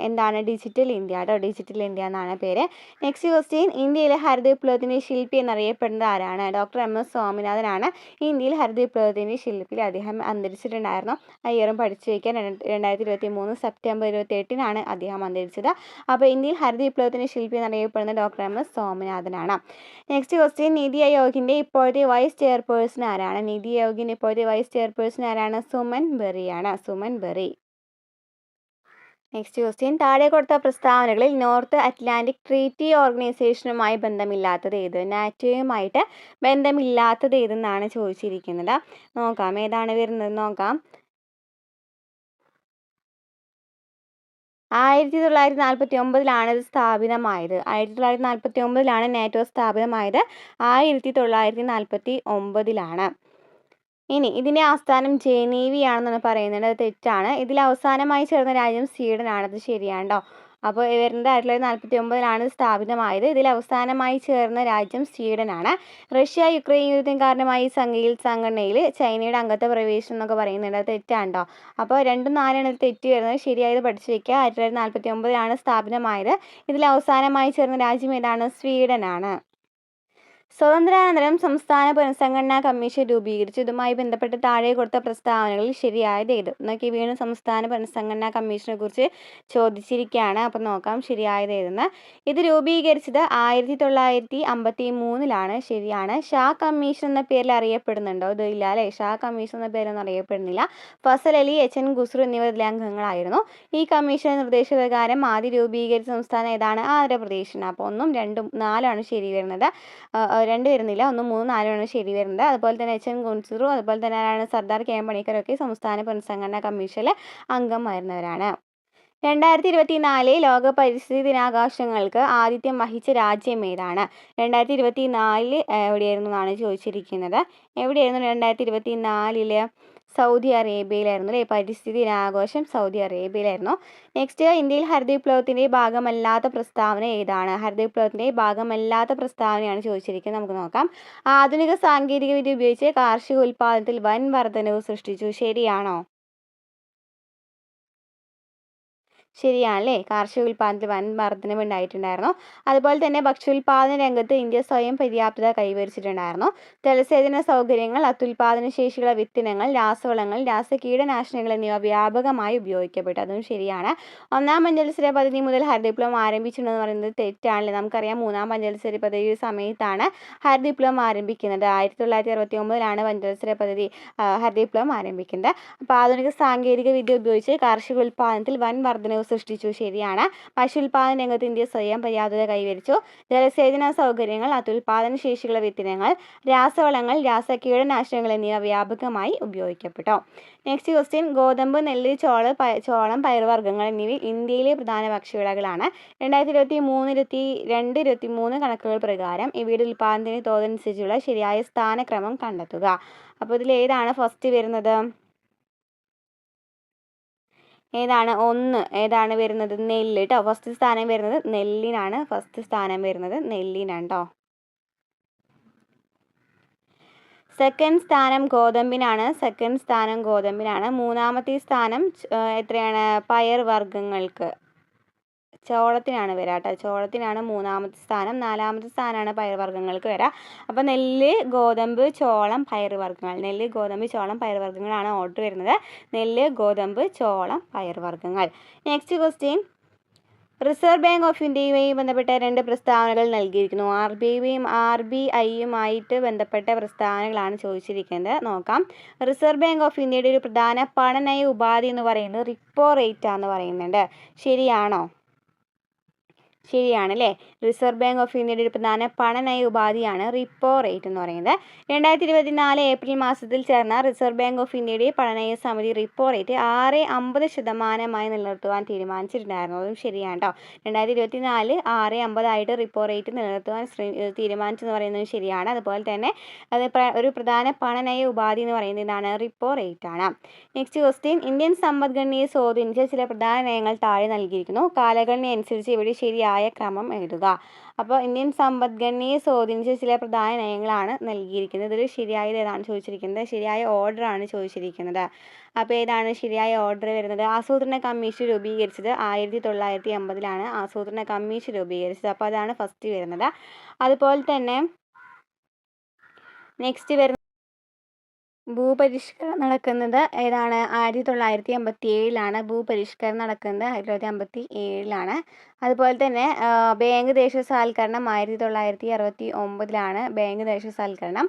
ഡിജിറ്റൽ ഇന്ത്യ കേട്ടോ. ഡിജിറ്റൽ ഇന്ത്യ എന്നാണ് പേര്. Next question. ഇന്ത്യയിലെ ഹരിത വിപ്ലവത്തിൻ്റെ ശില്പി എന്നറിയപ്പെടുന്നത് ആരാണ്? ഡോക്ടർ MS സ്വാമിനാഥനാണ് ഇന്ത്യയിൽ ഹരിത വിപ്ലവത്തിൻ്റെ ശില്പി. അദ്ദേഹം അന്തരിച്ചിട്ടുണ്ടായിരുന്നു. ഇയറും പഠിച്ചു വയ്ക്കാൻ. 2023 സെപ്റ്റംബർ 28-നാണ് അദ്ദേഹം അന്തരിച്ചത്. അപ്പോൾ ഇന്ത്യയിൽ ഹരിത വിപ്ലവത്തിൻ്റെ ശില്പി എന്നറിയപ്പെടുന്നത് ഡോക്ടർ MS സ്വാമിനാഥനാണ്. Next question. നീതി ആയോഗിൻ്റെ ഇപ്പോഴത്തെ വൈസ് ചെയർപേഴ്സൺ ആരാണ്? നീതി ആയോഗിൻ്റെ ഇപ്പോഴത്തെ വൈസ് ചെയർപേഴ്സൺ ആരാണ്? സുമൻ ബെറിയാണ്. സുമൻ ബെറി. Next question. താഴെ കൊടുത്ത പ്രസ്താവനകളിൽ നോർത്ത് അറ്റ്ലാന്റിക് ട്രീറ്റി ഓർഗനൈസേഷനുമായി ബന്ധമില്ലാത്തത് ഏത്? നാറ്റോയുമായിട്ട് ബന്ധമില്ലാത്തത് ഏതെന്നാണ് ചോദിച്ചിരിക്കുന്നത്. നോക്കാം ഏതാണ് വരുന്നത് നോക്കാം. 1949 ഇത് സ്ഥാപിതമായത്. 1949 നാറ്റോ സ്ഥാപിതമായത്. 1949. ഇനി ഇതിൻ്റെ ആസ്ഥാനം ജനീവയാണെന്നാണ് പറയുന്നത്. അത് തെറ്റാണ്. ഇതിൽ അവസാനമായി ചേർന്ന രാജ്യം സ്വീഡനാണ്. അത് ശരിയാണ് കേട്ടോ. അപ്പോൾ വരുന്നത് 1949 സ്ഥാപിതമായത്. ഇതിൽ അവസാനമായി ചേർന്ന രാജ്യം സ്വീഡനാണ്. റഷ്യ യുക്രൈൻ യുദ്ധം കാരണമായി സംഘടനയിൽ ചൈനയുടെ അംഗത്വ പ്രവേശനം എന്നൊക്കെ പറയുന്നുണ്ട്. അത് തെറ്റാണ് കേട്ടോ. അപ്പോൾ 2ഉം 4 തെറ്റ് വരുന്നത്. ശരിയായത് പഠിച്ചു വയ്ക്കുക. 1949 സ്ഥാപിതമായത്. ഇതിൽ അവസാനമായി ചേർന്ന രാജ്യം ഏതാണ്? സ്വീഡനാണ്. സ്വാതന്ത്ര്യാനന്തരം സംസ്ഥാന പുനഃസംഘടനാ കമ്മീഷൻ രൂപീകരിച്ചു. ഇതുമായി ബന്ധപ്പെട്ട് താഴെ കൊടുത്ത പ്രസ്താവനകളിൽ ശരിയായത് ഏത്? നോക്കി വീണ്ടും സംസ്ഥാന പുനഃസംഘടനാ കമ്മീഷനെ കുറിച്ച് ചോദിച്ചിരിക്കുകയാണ്. അപ്പം നോക്കാം ശരിയായത് ഏതെന്ന്. ഇത് രൂപീകരിച്ചത് 1953 ശരിയാണ്. ഷാ കമ്മീഷൻ എന്ന പേരിൽ അറിയപ്പെടുന്നുണ്ടോ? ഇത് ഇല്ല അല്ലേ. ഷാ കമ്മീഷൻ എന്ന പേരൊന്നും അറിയപ്പെടുന്നില്ല. ഫസൽ അലി, HN ഖുസ്രു എന്നിവർ ഇതിലെ അംഗങ്ങളായിരുന്നു. ഈ കമ്മീഷൻ നിർദ്ദേശപ്രകാരം ആദ്യം രൂപീകരിച്ച സംസ്ഥാനം ഏതാണ്? ആന്ധ്രാപ്രദേശാണ്. അപ്പോൾ 1ഉം 2ഉം 4ആണ് ശരി വരുന്നത്. 2 വരുന്നില്ല. 1ഉം 3ഉം 4ആണ് ശരി വരുന്നത്. അതുപോലെ തന്നെ HN ഖുസ്രു അതുപോലെ തന്നെ ആരാണ്? സർദാർ KM പണിക്കരൊക്കെ സംസ്ഥാന പുനഃസംഘടനാ കമ്മീഷനിലെ അംഗമായിരുന്നവരാണ്. 2024 ലോക പരിസ്ഥിതി ദിനാഘോഷങ്ങൾക്ക് ആതിഥ്യം വഹിച്ച രാജ്യം ഏതാണ്? 2024 എവിടെയായിരുന്നു എന്നാണ് ചോദിച്ചിരിക്കുന്നത്. എവിടെയായിരുന്നു 2024? സൗദി അറേബ്യയിലായിരുന്നു അല്ലേ. പരിസ്ഥിതി ദിനാഘോഷം സൗദി അറേബ്യയിലായിരുന്നു. നെക്സ്റ്റ്, ഇന്ത്യയിൽ ഹരിത വിപ്ലവത്തിൻ്റെ ഭാഗമല്ലാത്ത പ്രസ്താവന ഏതാണ്? ഹരിത വിപ്ലവത്തിൻ്റെ ഭാഗമല്ലാത്ത പ്രസ്താവനയാണ് ചോദിച്ചിരിക്കുന്നത്. നമുക്ക് നോക്കാം. ആധുനിക സാങ്കേതിക വിദ്യ ഉപയോഗിച്ച് കാർഷിക ഉൽപ്പാദനത്തിൽ വൻ വർധനവ് സൃഷ്ടിച്ചു. ശരിയാണോ? ശരിയാണല്ലേ. കാർഷിക ഉൽപ്പാദനത്തിൽ വൻ വർധനവ് ഉണ്ടായിട്ടുണ്ടായിരുന്നു. അതുപോലെ തന്നെ ഭക്ഷ്യോൽപാദന രംഗത്ത് ഇന്ത്യ സ്വയം പര്യാപ്തത കൈവരിച്ചിട്ടുണ്ടായിരുന്നു. ജലസേചന സൗകര്യങ്ങൾ, അത്യുൽപാദന ശേഷിയുള്ള വിത്തിനങ്ങൾ, രാസവളങ്ങൾ, രാസകീടനാശിനികൾ എന്നിവ വ്യാപകമായി ഉപയോഗിക്കപ്പെട്ടു. അതും ശരിയാണ്. ഒന്നാം പഞ്ചവത്സര പദ്ധതി മുതൽ ഹരിതവിപ്ലവം ആരംഭിച്ചിട്ടുണ്ടെന്ന് പറയുന്നത് തെറ്റാണല്ലേ. നമുക്കറിയാം മൂന്നാം പഞ്ചവത്സര പദ്ധതി സമയത്താണ് ഹരിതവിപ്ലവം ആരംഭിക്കുന്നത്. 1969 പഞ്ചവത്സര പദ്ധതി ഹരിതവിപ്ലവം ആരംഭിക്കുന്നത്. അപ്പോൾ ആധുനിക സാങ്കേതിക വിദ്യ ഉപയോഗിച്ച് കാർഷിക ഉൽപ്പാദനത്തിൽ വൻ വർധനവ് സൃഷ്ടിച്ചു. ശരിയാണ്. പശുൽപാദന രംഗത്ത് ഇന്ത്യ സ്വയം പര്യാപ്തത കൈവരിച്ചു. ജലസേചന സൗകര്യങ്ങൾ, അത്യുൽപാദന ശേഷിയുള്ള വിത്തിനങ്ങൾ, രാസവളങ്ങൾ, രാസകീടനാശിനികൾ എന്നിവ വ്യാപകമായി ഉപയോഗിക്കപ്പെട്ടു. നെക്സ്റ്റ് ക്വസ്റ്റ്യൻ, ഗോതമ്പ്, നെല്ല്, ചോളം, പയറുവർഗ്ഗങ്ങൾ എന്നിവ ഇന്ത്യയിലെ പ്രധാന ഭക്ഷ്യവിളകളാണ്. 2023 കണക്കുകൾ പ്രകാരം ഇവയുടെ ഉൽപ്പാദനത്തിന് തോതനുസരിച്ചുള്ള ശരിയായ സ്ഥാനക്രമം കണ്ടെത്തുക. അപ്പോൾ ഇതിൽ ഏതാണ് ഫസ്റ്റ് വരുന്നത്? ഏതാണ്? ഏതാണ് വരുന്നത്? നെല്ല് കേട്ടോ. ഫസ്റ്റ് സ്ഥാനം വരുന്നത് നെല്ലിനാണ്. ഫസ്റ്റ് സ്ഥാനം വരുന്നത് നെല്ലിനാണ് കേട്ടോ. സെക്കൻഡ് സ്ഥാനം ഗോതമ്പിനാണ്. മൂന്നാമത്തെ സ്ഥാനം എത്രയാണ്? പയർ വർഗ്ഗങ്ങൾക്ക്, ചോളത്തിനാണ് വരിക കേട്ടോ. ചോളത്തിനാണ് മൂന്നാമത്തെ സ്ഥാനം. നാലാമത്തെ സ്ഥാനമാണ് പയർവർഗ്ഗങ്ങൾക്ക് വരിക. അപ്പോൾ നെല്ല്, ഗോതമ്പ്, ചോളം, പയറുവർഗ്ഗങ്ങൾ. നെല്ല്, ഗോതമ്പ്, ചോളം, പയറുവർഗ്ഗങ്ങളാണ് ഓർഡർ വരുന്നത്. നെല്ല്, ഗോതമ്പ്, ചോളം, പയറുവർഗ്ഗങ്ങൾ. Next question, Reserve Bank of ഇന്ത്യയുമായി ബന്ധപ്പെട്ട 2 പ്രസ്താവനകൾ നൽകിയിരിക്കുന്നു. RBIയുമായിട്ട് ബന്ധപ്പെട്ട പ്രസ്താവനകളാണ് ചോദിച്ചിരിക്കുന്നത്. നോക്കാം. റിസർവ് ബാങ്ക് ഓഫ് ഇന്ത്യയുടെ ഒരു പ്രധാന പണനയ ഉപാധി എന്ന് പറയുന്നത് റിപ്പോ റേറ്റ് ആണെന്ന് പറയുന്നുണ്ട്. ശരിയാണോ? ശരിയാണല്ലേ. റിസർവ് ബാങ്ക് ഓഫ് ഇന്ത്യയുടെ ഒരു പ്രധാന പണനയ ഉപാധിയാണ് റിപ്പോ റേറ്റ് എന്ന് പറയുന്നത്. 2024 ഏപ്രിൽ മാസത്തിൽ ചേർന്ന റിസർവ് ബാങ്ക് ഓഫ് ഇന്ത്യയുടെ പണനയ സമിതി റിപ്പോ റേറ്റ് 6.50% നിലനിർത്തുവാൻ തീരുമാനിച്ചിട്ടുണ്ടായിരുന്നു. അതും ശരിയാണ് കേട്ടോ. 2024 6.50 റിപ്പോ റേറ്റ് നിലനിർത്തുവാൻ തീരുമാനിച്ചെന്ന് പറയുന്നത് ശരിയാണ്. അതുപോലെ തന്നെ അത് ഒരു പ്രധാന പണനയ ഉപാധി എന്ന് പറയുന്നത് ഇതാണ്, റിപ്പോ റേറ്റ് ആണ്. നെക്സ്റ്റ് ക്വസ്റ്റ്യൻ, ഇന്ത്യൻ സമ്പദ്ഘടനയെ സ്വാധീനിച്ച ചില പ്രധാന നയങ്ങൾ താഴെ നൽകിയിരിക്കുന്നു. കാലഗണന അനുസരിച്ച് ഇവിടെ ശരിയായ ക്രമം എഴുതുക. അപ്പോൾ ഇന്ത്യൻ സമ്പദ്ഘടനയെ സ്വാധീനിച്ച ചില പ്രധാന നയങ്ങളാണ് നൽകിയിരിക്കുന്നത്. ഇതിൽ ശരിയായത് ഏതാണ് ചോദിച്ചിരിക്കുന്നത്? ശരിയായ ഓർഡർ ആണ് ചോദിച്ചിരിക്കുന്നത്. അപ്പോൾ ഏതാണ് ശരിയായ ഓർഡർ വരുന്നത്? ആസൂത്രണ കമ്മീഷൻ രൂപീകരിച്ചത് 1980 ആസൂത്രണ കമ്മീഷൻ രൂപീകരിച്ചത്. അപ്പോൾ അതാണ് ഫസ്റ്റ് വരുന്നത്. അതുപോലെ തന്നെ നെക്സ്റ്റ് വരുന്നത് ഭൂപരിഷ്കരണം നടക്കുന്നത് ഏതാണ്? 1957 ഭൂപരിഷ്കരണം നടക്കുന്നത് 1957. അതുപോലെ തന്നെ ബാങ്ക് ദേശസാൽക്കരണം 1969 ബാങ്ക് ദേശസാൽക്കരണം.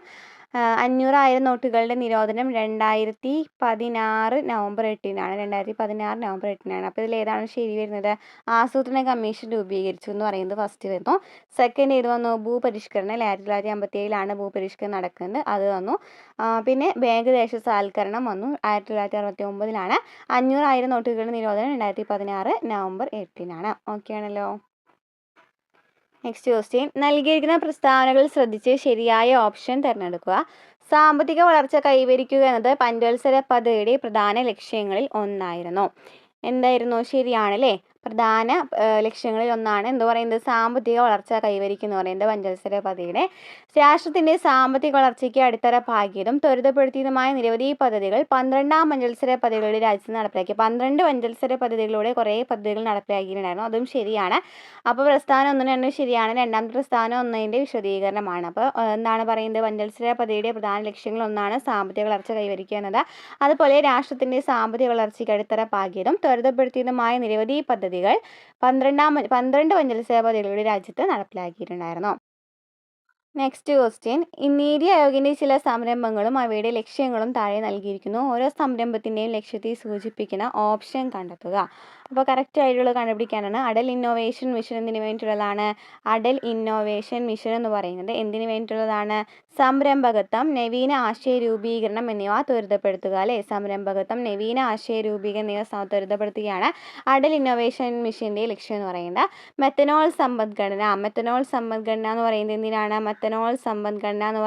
500,000 നോട്ടുകളുടെ നിരോധനം 2016 നവംബർ 8. അപ്പോൾ ഇതിൽ ഏതാണ് ശരി വരുന്നത്? ആസൂത്രണ കമ്മീഷൻ രൂപീകരിച്ചു എന്ന് പറയുന്നത് ഫസ്റ്റ് വരുന്നു. സെക്കൻഡ് ഏത് വന്നു? ഭൂപരിഷ്കരണം. 1957 ഭൂപരിഷ്കരണം നടക്കുന്നത്, അത് വന്നു. പിന്നെ ബാങ്ക് ദേശസാൽക്കരണം വന്നു 1969. 500,000 നോട്ടുകളുടെ നിരോധനം 2016 നവംബർ 8. ഓക്കെ ആണല്ലോ. നെക്സ്റ്റ് ക്വസ്റ്റ്യൻ, നൽകിയിരിക്കുന്ന പ്രസ്താവനകൾ ശ്രദ്ധിച്ച് ശരിയായ ഓപ്ഷൻ തിരഞ്ഞെടുക്കുക. സാമ്പത്തിക വളർച്ച കൈവരിക്കുക എന്നത് പഞ്ചവത്സര പദ്ധതിയുടെ പ്രധാന ലക്ഷ്യങ്ങളിൽ ഒന്നായിരുന്നു. എന്തായിരുന്നു? ശരിയാണല്ലേ. പ്രധാന ലക്ഷ്യങ്ങളിൽ ഒന്നാണ് എന്ത് പറയുന്നത്? സാമ്പത്തിക വളർച്ച കൈവരിക്കുക എന്ന് പറയുന്നത് പഞ്ചവത്സര പദ്ധതിയുടെ. രാഷ്ട്രത്തിൻ്റെ സാമ്പത്തിക വളർച്ചയ്ക്ക് അടിത്തറ പാകിയതും ത്വരിതപ്പെടുത്തിയതുമായ നിരവധി പദ്ധതികൾ 12ാം പഞ്ചവത്സര പദ്ധതികളുടെ രാജ്യത്ത് നടപ്പിലാക്കി. 12 പഞ്ചവത്സര പദ്ധതികളിലൂടെ കുറേ പദ്ധതികൾ നടപ്പിലാക്കിയിട്ടുണ്ടായിരുന്നു. അതും ശരിയാണ്. അപ്പോൾ പ്രസ്താവന 1, 2 ശരിയാണ്. രണ്ടാമത്തെ പ്രസ്താവന 1ന്റെ വിശദീകരണമാണ്. അപ്പോൾ എന്താണ് പറയുന്നത്? പഞ്ചവത്സര പദ്ധതിയുടെ പ്രധാന ലക്ഷ്യങ്ങൾ ഒന്നാണ് സാമ്പത്തിക വളർച്ച കൈവരിക്കുക എന്നത്. അതുപോലെ രാഷ്ട്രത്തിൻ്റെ സാമ്പത്തിക വളർച്ചയ്ക്ക് അടിത്തറ പാകിയതും ത്വരിതപ്പെടുത്തിയതുമായ നിരവധി പദ്ധതികൾ 12 പഞ്ചവത്സര പദ്ധതികളുടെ രാജ്യത്ത് നടപ്പിലാക്കിയിട്ടുണ്ടായിരുന്നു. നെക്സ്റ്റ് ക്വസ്റ്റ്യൻ, നീതി ആയോഗിൻ്റെ ചില സംരംഭങ്ങളും അവയുടെ ലക്ഷ്യങ്ങളും താഴെ നൽകിയിരിക്കുന്നു. ഓരോ സംരംഭത്തിൻ്റെയും ലക്ഷ്യത്തെ സൂചിപ്പിക്കുന്ന ഓപ്ഷൻ കണ്ടെത്തുക. അപ്പോൾ കറക്റ്റ് ആയിട്ടുള്ള കണ്ടുപിടിക്കാനാണ്. അടൽ ഇന്നോവേഷൻ മിഷൻ എന്തിനു വേണ്ടിയിട്ടുള്ളതാണ്? അടൽ ഇന്നോവേഷൻ മിഷൻ എന്ന് പറയുന്നത് എന്തിനു വേണ്ടിയിട്ടുള്ളതാണ്? സംരംഭകത്വം, നവീന ആശയ രൂപീകരണം എന്നിവ ത്വരിതപ്പെടുത്തുക അല്ലേ. സംരംഭകത്വം, നവീന ആശയ രൂപീകരണം എന്നിവ ത്വരിതപ്പെടുത്തുകയാണ് അടൽ ഇന്നോവേഷൻ മിഷൻ്റെ ലക്ഷ്യം എന്ന് പറയുന്നത്. മെത്തനോൾ സമ്പദ്ഘടന എന്ന്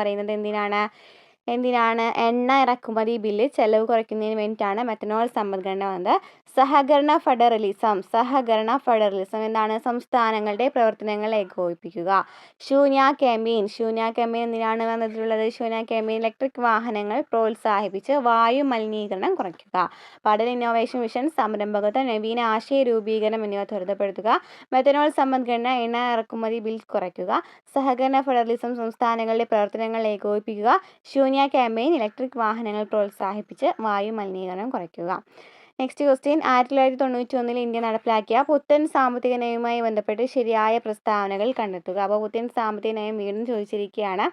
പറയുന്നത് എന്തിനാണ്? എന്തിനാണ്? എണ്ണ ഇറക്കുമതി ബില്ല് ചെലവ് കുറയ്ക്കുന്നതിന് വേണ്ടിയിട്ടാണ് മെത്തനോൾ സമ്പദ്ഘടന വന്നത്. സഹകരണ ഫെഡറലിസം എന്താണ്? സംസ്ഥാനങ്ങളുടെ പ്രവർത്തനങ്ങൾ ഏകോപിപ്പിക്കുക. ശൂന്യ ക്യാമ്പയിൻ എന്തിനാണ് വന്നിട്ടുള്ളത്? ശൂന്യ ക്യാമ്പയിൻ ഇലക്ട്രിക് വാഹനങ്ങൾ പ്രോത്സാഹിപ്പിച്ച് വായു മലിനീകരണം കുറയ്ക്കുക. പഠന ഇന്നോവേഷൻ മിഷൻ, സംരംഭകത്വം, നവീന ആശയ രൂപീകരണം എന്നിവ ത്വരിതപ്പെടുത്തുക. മെത്തനോൾ സമ്പദ്ഘടന എണ്ണ ഇറക്കുമതി ബിൽ കുറയ്ക്കുക. സഹകരണ ഫെഡറലിസം സംസ്ഥാനങ്ങളുടെ പ്രവർത്തനങ്ങൾ ഏകോപിപ്പിക്കുക. ശൂന്യ ക്യാമ്പയിൻ ഇലക്ട്രിക് വാഹനങ്ങൾ പ്രോത്സാഹിപ്പിച്ച് വായു മലിനീകരണം കുറയ്ക്കുക. നെക്സ്റ്റ് ക്വസ്റ്റ്യൻ, 1991 ഇന്ത്യ നടപ്പിലാക്കിയ പുത്തൻ സാമ്പത്തിക നയവുമായി ബന്ധപ്പെട്ട് ശരിയായ പ്രസ്താവനകൾ കണ്ടെത്തുക. അപ്പോൾ പുത്തൻ സാമ്പത്തിക നയം വീണ്ടും ചോദിച്ചിരിക്കുകയാണ്.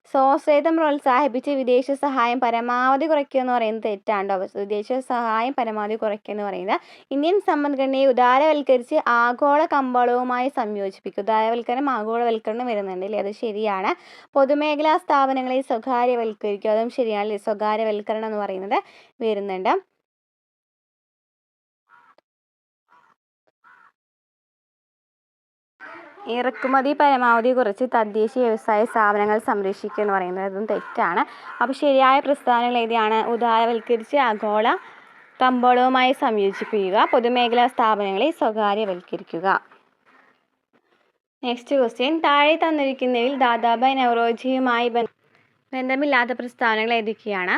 സ്വാശ്രയത്വം പ്രോത്സാഹിപ്പിച്ച് വിദേശ സഹായം പരമാവധി കുറയ്ക്കുക എന്ന് പറയുന്നത് തെറ്റാണ്ടോ? വിദേശ സഹായം പരമാവധി കുറയ്ക്കുക എന്ന് പറയുന്നത് ഇന്ത്യൻ സമ്പദ്ഘടനയെ ഉദാരവൽക്കരിച്ച് ആഗോള കമ്പോളവുമായി സംയോജിപ്പിക്കുക. ഉദാരവൽക്കരണം ആഗോളവൽക്കരണം വരുന്നുണ്ട് അല്ലേ? അത് ശരിയാണ്. പൊതുമേഖലാ സ്ഥാപനങ്ങളെ സ്വകാര്യവൽക്കരിക്കുക, അതും ശരിയാണല്ലേ? സ്വകാര്യവൽക്കരണം എന്ന് പറയുന്നത് വരുന്നുണ്ട്. ഇറക്കുമതി പരമാവധി കുറച്ച് തദ്ദേശീയ വ്യവസായ സ്ഥാപനങ്ങൾ സംരക്ഷിക്കുക എന്ന് പറയുന്നത് അതും തെറ്റാണ്. അപ്പോൾ ശരിയായ പ്രസ്താവനകൾ ഏതാണ്? ഉദാരവൽക്കരിച്ച് ആഗോള കമ്പോളവുമായി സംയോജിപ്പിക്കുക, പൊതുമേഖലാ സ്ഥാപനങ്ങളെ സ്വകാര്യവൽക്കരിക്കുക. നെക്സ്റ്റ് ക്വസ്റ്റ്യൻ, താഴെ തന്നിരിക്കുന്നതിൽ ദാദാഭായ് നവറോജിയുമായി ബന്ധമില്ലാത്ത പ്രസ്താവനകൾ ഏതൊക്കെയാണ്?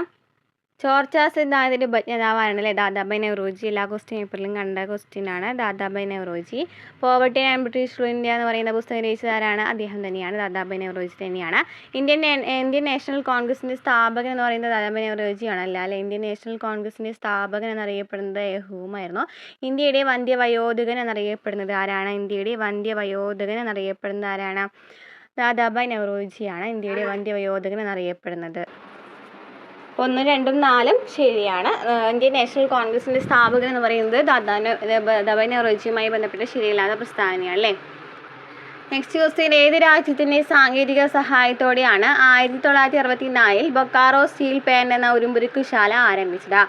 ചോർച്ചാ സിദ്ധാന്തത്തിൻ്റെ ഉപജ്ഞാതാവാണ് അല്ലേ? ദാദാഭായ് നവറോജി. എല്ലാ ക്വസ്റ്റ്യൻ പേപ്പറിലും കണ്ട ക്വസ്റ്റ്യനാണ് Dadabhai Naoroji. Poverty and British rule India എന്ന് പറയുന്ന പുസ്തകം രചിച്ചതാരാണ്? അദ്ദേഹം തന്നെയാണ്, ദാദാഭായ് നവറോജി തന്നെയാണ്. ഇന്ത്യൻ നാഷണൽ കോൺഗ്രസിൻ്റെ സ്ഥാപകൻ എന്ന് പറയുന്നത് ദാദാഭായ് നവറോജിയാണ് അല്ലേ? ഇന്ത്യൻ നാഷണൽ കോൺഗ്രസിൻ്റെ സ്ഥാപകൻ എന്നറിയപ്പെടുന്നത് യഹൂമായിരുന്നു. ഇന്ത്യയുടെ വന്ധ്യവയോധകൻ എന്നറിയപ്പെടുന്നത് ആരാണ്? ഇന്ത്യയുടെ വന്ധ്യവയോധകൻ എന്നറിയപ്പെടുന്നത് ആരാണ്? ദാദാഭായ് നവറോജിയാണ് ഇന്ത്യയുടെ വന്ധ്യവയോധകൻ എന്നറിയപ്പെടുന്നത്. 1, 2, 4 ശരിയാണ്. ഇന്ത്യൻ നാഷണൽ കോൺഗ്രസിൻ്റെ സ്ഥാപകൻ എന്ന് പറയുന്നത് ദാദാഭായ് നവറോജിയുമായി ബന്ധപ്പെട്ട ശരിയല്ലാത്ത പ്രസ്താവനയാണ് അല്ലേ? നെക്സ്റ്റ് ക്വസ്റ്റ്യൻ, ഏത് രാജ്യത്തിൻ്റെ സാങ്കേതിക സഹായത്തോടെയാണ് 1964 ബൊക്കാറോ സ്റ്റീൽ പ്ലാന്റ് എന്ന ഉരുമ്പുരുക്കുശാല ആരംഭിച്ചത്?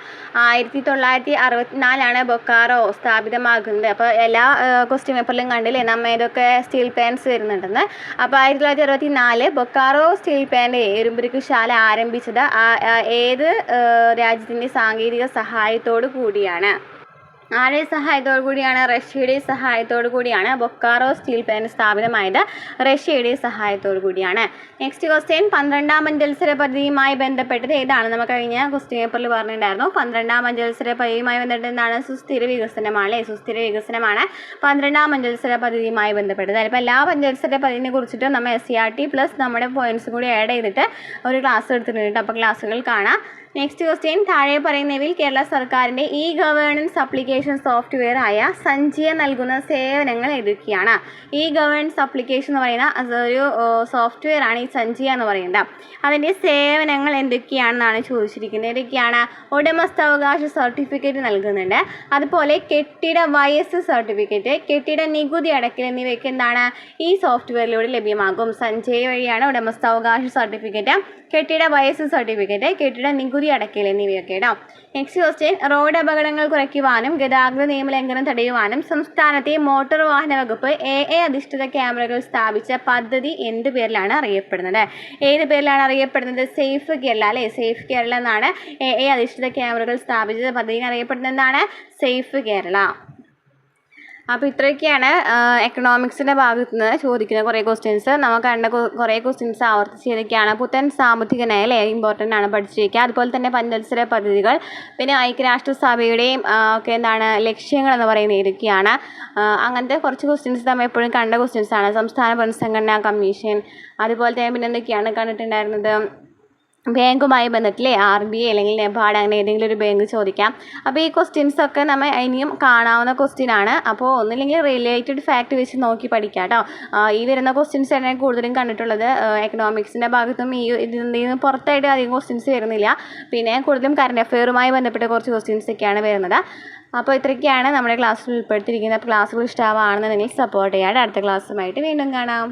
1964 ബൊക്കാറോ സ്ഥാപിതമാകുന്നത്. അപ്പോൾ എല്ലാ ക്വസ്റ്റ്യൻ പേപ്പറിലും കണ്ടില്ലേ നമ്മൾ ഏതൊക്കെ സ്റ്റീൽ പ്ലാന്റ്സ് വരുന്നുണ്ടെന്ന്. അപ്പോൾ 1964 ബൊക്കാറോ സ്റ്റീൽ പ്ലാന്റ് ഉരുമ്പുരുക്കുശാല ആരംഭിച്ചത് ഏത് രാജ്യത്തിൻ്റെ സാങ്കേതിക സഹായത്തോടു കൂടിയാണ്? ആരുടെ സഹായത്തോടു കൂടിയാണ്? റഷ്യയുടെ സഹായത്തോടു കൂടിയാണ് ബൊക്കാറോ സ്റ്റീൽ പ്ലാന്റ് സ്ഥാപിതമായത്. റഷ്യയുടെ സഹായത്തോടു കൂടിയാണ്. നെക്സ്റ്റ് ക്വസ്റ്റ്യൻ, 12ാം പഞ്ചവത്സര പദ്ധതിയുമായി ബന്ധപ്പെട്ടത് ഏതാണ്? നമുക്ക് കഴിഞ്ഞ ക്വസ്റ്റ്യൻ പേപ്പറിൽ പറഞ്ഞിട്ടുണ്ടായിരുന്നു. 12ാം പഞ്ചവത്സര പദ്ധതിയുമായി ബന്ധപ്പെട്ട് എന്താണ്? സുസ്ഥിര വികസനമാണ്. സുസ്ഥിര വികസനമാണ് 12ാം പഞ്ചവത്സര പദ്ധതിയുമായി ബന്ധപ്പെട്ടത്. അപ്പോൾ എല്ലാ പഞ്ചവത്സര പദ്ധതിനെ കുറിച്ചിട്ട് നമ്മൾ SCERT പ്ലസ് നമ്മുടെ പോയിന്റ്സ് കൂടി ആഡ് ചെയ്തിട്ട് ഒരു ക്ലാസ് എടുത്തിട്ടുണ്ട്. അപ്പോൾ ക്ലാസ്സുകൾ കാണാം. നെക്സ്റ്റ് ക്വസ്റ്റ്യൻ, താഴെ പറയുന്നവയിൽ കേരള സർക്കാരിൻ്റെ ഗവേണൻസ് ആപ്ലിക്കേഷൻ സോഫ്റ്റ്വെയർ ആയ സഞ്ജയ നൽകുന്ന സേവനങ്ങൾ ഏതൊക്കെയാണ്? ഗവേണൻസ് ആപ്ലിക്കേഷൻ എന്ന് പറയുന്ന ഒരു സോഫ്റ്റ്വെയർ ആണ് ഈ സഞ്ജയ എന്ന് പറയുന്നത്. അതിൻ്റെ സേവനങ്ങൾ എന്തൊക്കെയാണെന്നാണ് ചോദിച്ചിരിക്കുന്നത്. ഏതൊക്കെയാണ്? ഉടമസ്ഥാവകാശ സർട്ടിഫിക്കറ്റ് നൽകുന്നുണ്ട്. അതുപോലെ കെട്ടിട വയസ്സ് സർട്ടിഫിക്കറ്റ്, കെട്ടിട നികുതി അടയ്ക്കൽ എന്നിവയൊക്കെ എന്താണ്? ഈ സോഫ്റ്റ്വെയറിലൂടെ ലഭ്യമാകും. സഞ്ജയ് വഴിയാണ് ഉടമസ്ഥാവകാശ സർട്ടിഫിക്കറ്റ്, കെട്ടിട വയസ്സ് സർട്ടിഫിക്കറ്റ്, കെട്ടിട നികുതി അടയ്ക്കൽ എന്നിവയൊക്കെ കേട്ടോ. നെക്സ്റ്റ് ക്വസ്റ്റ്യൻ, റോഡ് അപകടങ്ങൾ കുറയ്ക്കുവാനും ഗതാഗത നിയമലംഘനം തടയുവാനും സംസ്ഥാനത്തെ മോട്ടോർ വാഹന വകുപ്പ് AI അധിഷ്ഠിത ക്യാമറകൾ സ്ഥാപിച്ച പദ്ധതി എന്ത് പേരിലാണ് അറിയപ്പെടുന്നത്? ഏത് പേരിലാണ് അറിയപ്പെടുന്നത്? സേഫ് കേരള അല്ലേ? സേഫ് കേരള എന്നാണ് AI അധിഷ്ഠിത ക്യാമറകൾ സ്ഥാപിച്ച പദ്ധതി അറിയപ്പെടുന്നത്. എന്താണ്? സേഫ് കേരള. അപ്പോൾ ഇത്രയൊക്കെയാണ് എക്കണോമിക്സിൻ്റെ ഭാഗത്ത് നിന്ന് ചോദിക്കുന്ന കുറേ ക്വസ്റ്റ്യൻസ്. നമുക്ക് കണ്ട കുറേ ക്വസ്റ്റ്യൻസ് ആവർത്തിച്ചതൊക്കെയാണ്. പുത്തൻ സാമ്പത്തിക നയം അല്ലേ? ഇമ്പോർട്ടൻ്റ് ആണ്, പഠിച്ചിരിക്കുക. അതുപോലെ തന്നെ പഞ്ചവത്സര പദ്ധതികൾ, പിന്നെ ഐക്യരാഷ്ട്രസഭയുടെയും ഒക്കെ എന്താണ് ലക്ഷ്യങ്ങൾ എന്ന് പറയുന്നത് ഇതൊക്കെയാണ്. അങ്ങനത്തെ കുറച്ച് ക്വസ്റ്റ്യൻസ് നമ്മൾ എപ്പോഴും കണ്ട ക്വസ്റ്റ്യൻസാണ്. സംസ്ഥാന പുനഃസംഘടനാ കമ്മീഷൻ, അതുപോലെ തന്നെ പിന്നെ എന്തൊക്കെയാണ് കണ്ടിട്ടുണ്ടായിരുന്നത്? ബാങ്കുമായി ബന്ധത്തില്ലേ RBI അല്ലെങ്കിൽ NABARD അങ്ങനെ ഏതെങ്കിലും ഒരു ബാങ്ക് ചോദിക്കാം. അപ്പോൾ ഈ ക്വസ്റ്റ്യൻസൊക്കെ നമ്മൾ ഇനിയും കാണാവുന്ന ക്വസ്റ്റ്യനാണ്. അപ്പോൾ ഒന്നില്ലെങ്കിൽ റിലേറ്റഡ് ഫാക്ട് വെച്ച് നോക്കി പഠിക്കാം കേട്ടോ. ഈ വരുന്ന ക്വസ്റ്റ്യൻസ് തന്നെ കൂടുതലും കണ്ടിട്ടുള്ളത് എക്കണോമിക്സിൻ്റെ ഭാഗത്തും ഇതിൽ നിന്ന് പുറത്തായിട്ട് അധികം ക്വസ്റ്റ്യൻസ് വരുന്നില്ല. പിന്നെ കൂടുതലും കറണ്ട് അഫെയറുമായി ബന്ധപ്പെട്ട കുറച്ച് ക്വസ്റ്റ്യൻസൊക്കെയാണ് വരുന്നത്. അപ്പോൾ ഇത്രയൊക്കെയാണ് നമ്മുടെ ക്ലാസ്സിൽ ഉൾപ്പെടുത്തിയിരിക്കുന്നത്. അപ്പോൾ ക്ലാസ്സുകൾ ഇഷ്ടമാണെന്നുണ്ടെങ്കിൽ സപ്പോർട്ട് ചെയ്യാതെ അടുത്ത ക്ലാസ്സുമായിട്ട് വീണ്ടും കാണാം.